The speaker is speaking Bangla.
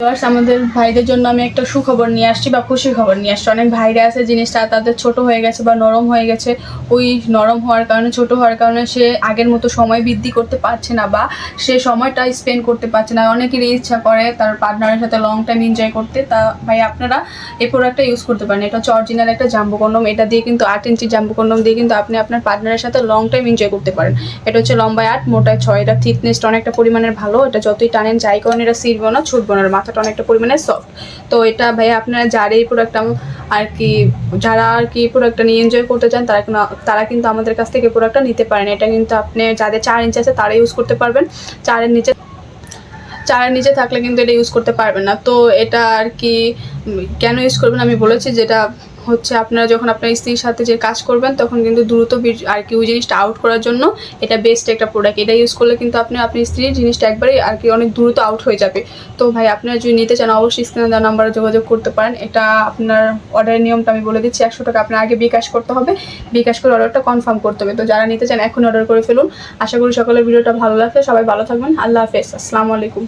ভিউয়ার্স, আমাদের ভাইদের জন্য আমি একটা সুখবর নিয়ে আসছি বা খুশির খবর নিয়ে আসছি। অনেক ভাইরা আছে জিনিসটা তাদের ছোট হয়ে গেছে বা নরম হয়ে গেছে। ওই নরম হওয়ার কারণে, ছোট হওয়ার কারণে সে আগের মতো সময় বৃদ্ধি করতে পারছে না বা সে সময়টা স্পেন্ড করতে পারছে না। অনেকেরই ইচ্ছা করে তার পার্টনারের সাথে লং টাইম এনজয় করতে। তা ভাই আপনারা এই প্রোডাক্টটা ইউজ করতে পারেন। এটা হচ্ছে অরিজিনাল একটা জাম্বো কন্ডম। এটা দিয়ে কিন্তু 8 ইঞ্চি জাম্বো কন্ডম দিয়ে কিন্তু আপনি আপনার পার্টনারের সাথে লং টাইম এনজয় করতে পারেন। এটা হচ্ছে লম্বায় 8, মোটায় 6। এটা থিকনেসটা অনেকটা পরিমাণের ভালো। এটা যতই টানেন যাই করেন এটা ছিঁড়বে না, ছুটবে না। মাথাটা অনেকটা পরিমাণে সফট। তো এটা ভাই আপনারা যারা এই প্রোডাক্টটা আর কি যারা আর কি প্রোডাক্টটা নিয়ে এনজয় করতে চান তারা কিন্তু আমাদের কাছ থেকে প্রোডাক্টটা নিতে পারেন। এটা কিন্তু আপনি যাদের 4 ইঞ্চি আছে তারা ইউজ করতে পারবেন। 4-এর নিচে থাকলে কিন্তু এটা ইউজ করতে পারবেন না। তো এটা আর কি কেন ইউজ করবেন আমি বলেছি, যেটা হচ্ছে আপনারা যখন আপনার স্ত্রীর সাথে যে কাজ করবেন তখন কিন্তু দ্রুত আর কি ওই জিনিসটা আউট করার জন্য এটা বেস্ট একটা প্রোডাক্ট। এটা ইউজ করলে কিন্তু আপনি আপনার স্ত্রীর জিনিসটা একবারে আর কি অনেক দ্রুত আউট হয়ে যাবে। তো ভাই আপনারা যদি নিতে চান অবশ্যই স্ক্রিনে দেওয়া নাম্বারে যোগাযোগ করতে পারেন। এটা আপনার অর্ডারের নিয়মটা আমি বলে দিচ্ছি। 100 টাকা আপনার আগে বিকাশ করতে হবে, বিকাশ করে অর্ডারটা কনফার্ম করতে হবে। তো যারা নিতে চান এখন অর্ডার করে ফেলুন। আশা করি সকলের ভিডিওটা ভালো লাগছে। সবাই ভালো থাকবেন। আল্লাহ হাফেজ, আসসালামু আলাইকুম।